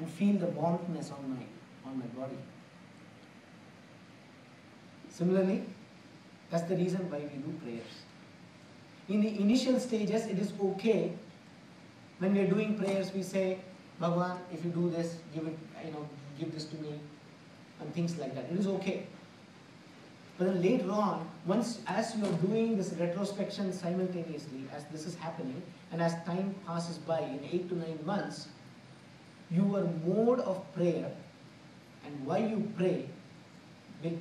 and feel the warmthness on my body. Similarly, that's the reason why we do prayers. In the initial stages, it is okay. When we are doing prayers, we say, Bhagwan, if you do this, give this to me, and things like that. It is okay. But then later on, as you are doing this retrospection simultaneously, as this is happening, and as time passes by in 8 to 9 months, your mode of prayer and why you pray will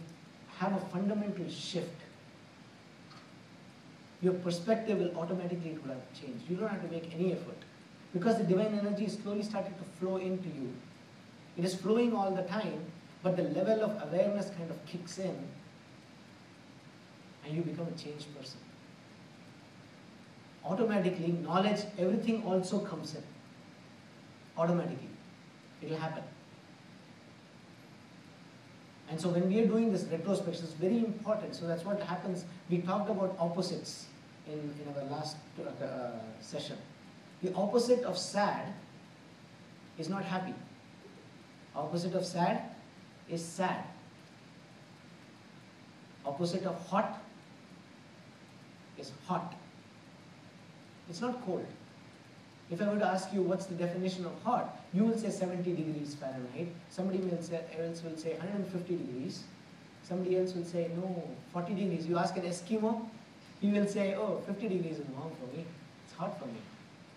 have a fundamental shift. Your perspective will automatically change. You don't have to make any effort. Because the divine energy is slowly starting to flow into you. It is flowing all the time, but the level of awareness kind of kicks in, and you become a changed person. Automatically, knowledge, everything also comes in. Automatically. It will happen. And so when we are doing this retrospection, it's very important. So that's what happens. We talked about opposites in our last session. The opposite of sad is not happy. Opposite of sad is sad. Opposite of hot is hot. It's not cold. If I were to ask you what's the definition of hot, you will say 70 degrees Fahrenheit. Somebody else will say 150 degrees. Somebody else will say, no, 40 degrees. You ask an Eskimo, he will say, oh, 50 degrees is warm for me. It's hot for me.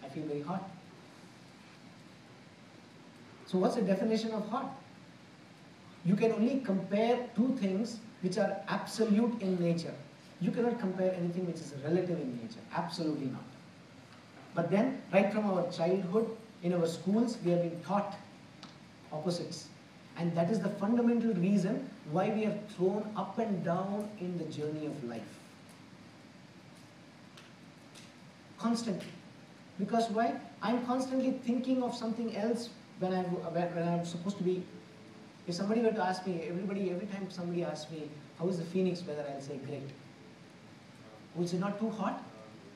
I feel very hot. So what's the definition of hot? You can only compare two things which are absolute in nature. You cannot compare anything which is relative in nature. Absolutely not. But then, right from our childhood, in our schools, we have been taught opposites. And that is the fundamental reason why we are thrown up and down in the journey of life. Constantly. Because why? I'm constantly thinking of something else when I'm supposed to be. If somebody were to ask me, every time somebody asks me, how is the Phoenix weather, I'll say, great. Was it not too hot?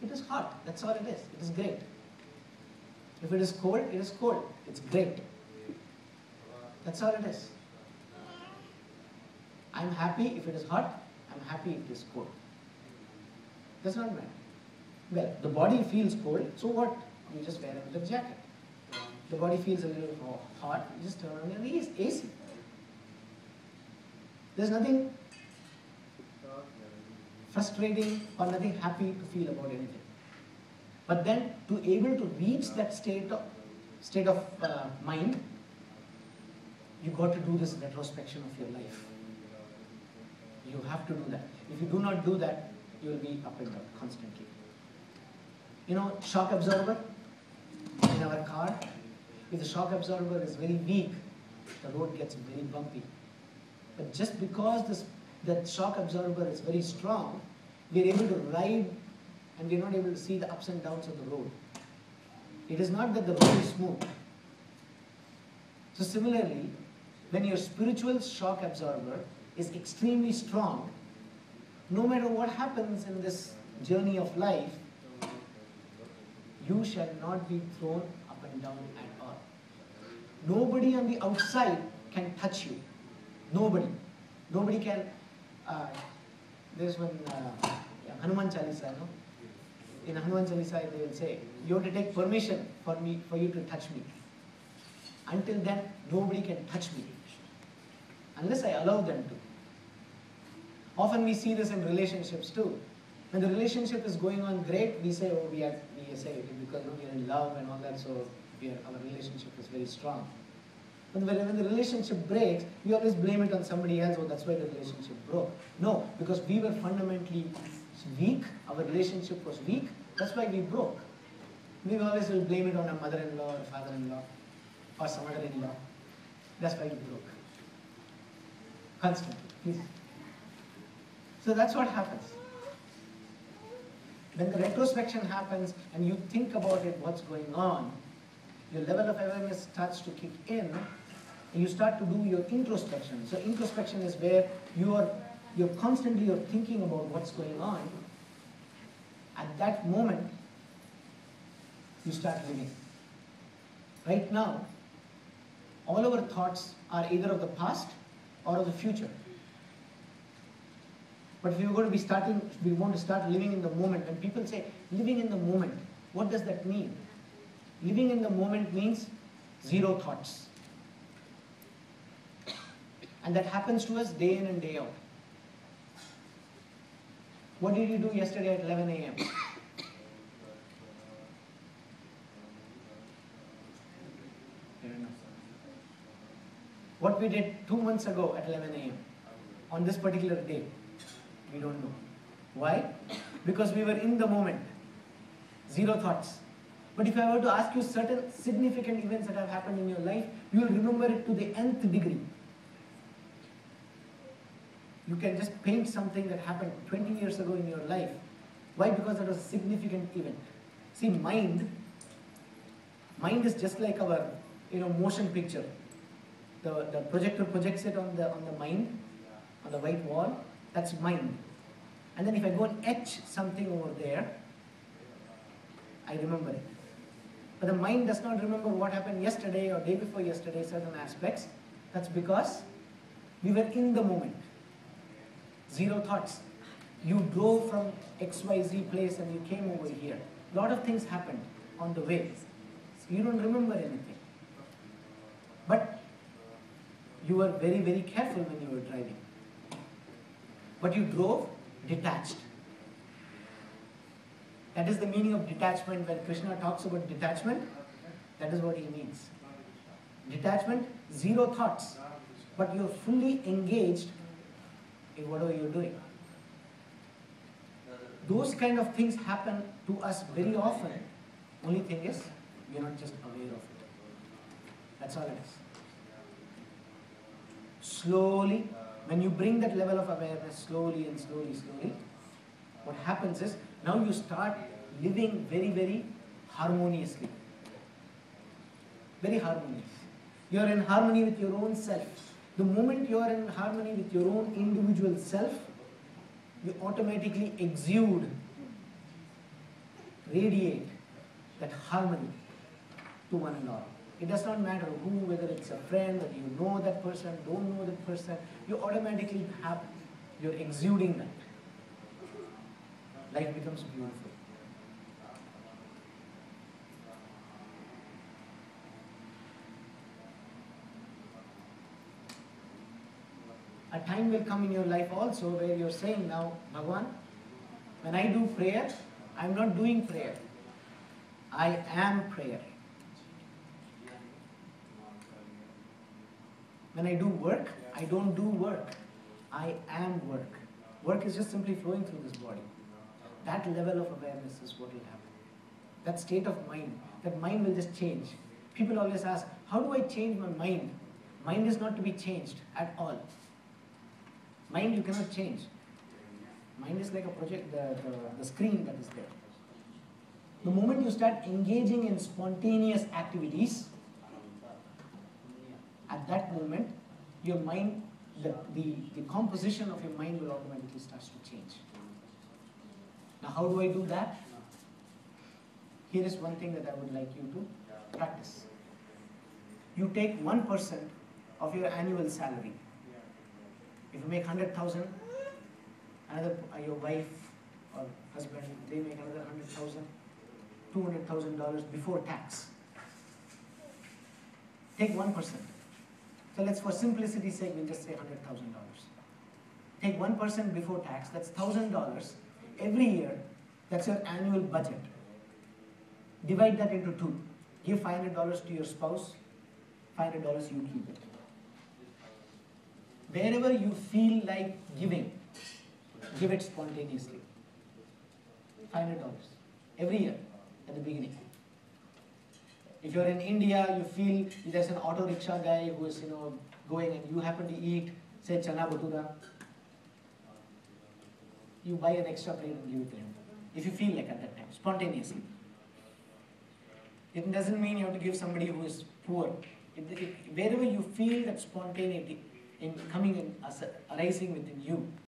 It is hot. That's all it is. It is great. If it is cold, it is cold. It's great. That's all it is. I'm happy if it is hot. I'm happy if it is cold. Does not matter. Well, the body feels cold, so what? You just wear a little jacket. The body feels a little hot, you just turn on your AC. There's nothing frustrating or nothing happy to feel about anything. But then, to able to reach that state of mind, you got to do this retrospection of your life. You have to do that. If you do not do that, you will be up and down constantly. You know, shock absorber in our car. If the shock absorber is very weak, the road gets very bumpy. But just because that shock absorber is very strong, we are able to ride and we are not able to see the ups and downs of the road. It is not that the road is smooth. So similarly, when your spiritual shock absorber is extremely strong, no matter what happens in this journey of life, you shall not be thrown up and down at all. Nobody on the outside can touch you. Nobody. Nobody can. There's one Hanuman Chalisa, no? In Hanuman Chalisa, they will say, you have to take permission for you to touch me. Until then, nobody can touch me, unless I allow them to. Often we see this in relationships too. When the relationship is going on great, we say, oh, we say it because we are in love and all that, so our relationship is very strong. But when the relationship breaks, we always blame it on somebody else, oh, that's why the relationship broke. No, because we were fundamentally weak, our relationship was weak, that's why we broke. We always will blame it on our mother-in-law or father-in-law or some other in-law. That's why we broke. Constantly, please. So that's what happens. When the retrospection happens and you think about it, what's going on, your level of awareness starts to kick in and you start to do your introspection. So introspection is where you're constantly thinking about what's going on. At that moment, you start living. Right now, All our thoughts are either of the past or of the future. But if we want to start living in the moment. When people say living in the moment, what does that mean? Living in the moment means zero thoughts. And that happens to us day in and day out. What did you do yesterday at 11 a.m.? What we did 2 months ago at 11 a.m. on this particular day, we don't know. Why? Because we were in the moment. Zero thoughts. But if I were to ask you certain significant events that have happened in your life, you will remember it to the nth degree. You can just paint something that happened 20 years ago in your life. Why? Because it was a significant event. See, mind is just like our motion picture. The projector projects it on the mind, on the white wall. That's mind. And then if I go and etch something over there, I remember it. But the mind does not remember what happened yesterday or day before yesterday, certain aspects. That's because we were in the moment. Zero thoughts. You drove from XYZ place and you came over here. A lot of things happened on the way. You don't remember anything. But you were very, very careful when you were driving. But you drove detached. That is the meaning of detachment. When Krishna talks about detachment, that is what he means. Detachment, zero thoughts. But you're fully engaged in whatever you're doing. Those kind of things happen to us very often. Only thing is, we're not just aware of it. That's all it is. Slowly, when you bring that level of awareness slowly and slowly, what happens is, now you start living very, very harmoniously. Very harmonious. You are in harmony with your own self. The moment you are in harmony with your own individual self, you automatically exude, radiate that harmony to one and all. It does not matter who, whether it's a friend, whether you know that person, don't know that person, you automatically have, you're exuding that. Life becomes beautiful. A time will come in your life also where you're saying now, Bhagwan, when I do prayer, I'm not doing prayer. I am prayer. When I do work, I don't do work. I am work. Work is just simply flowing through this body. That level of awareness is what will happen. That state of mind, that mind will just change. People always ask, how do I change my mind? Mind is not to be changed at all. Mind you cannot change. Mind is like a project, the screen that is there. The moment you start engaging in spontaneous activities, at that moment, your mind, the composition of your mind will automatically start to change. Now, how do I do that? Here is one thing that I would like you to practice. You take 1% of your annual salary. If you make 100,000, your wife or husband, they make another 100,000, $200,000 before tax. Take 1%. So let's, for simplicity's sake, we'll just say $100,000. Take 1% before tax, that's $1,000 every year. That's your annual budget. Divide that into 2. Give $500 to your spouse, $500 you keep it. Wherever you feel like giving, give it spontaneously. $500 every year at the beginning. If you're in India, you feel there's an auto rickshaw guy who is going and you happen to eat, say, chana bhatura, you buy an extra plate and give it to him. If you feel like at that time, spontaneously. It doesn't mean you have to give somebody who is poor. Wherever you feel that spontaneity in coming in, arising within you,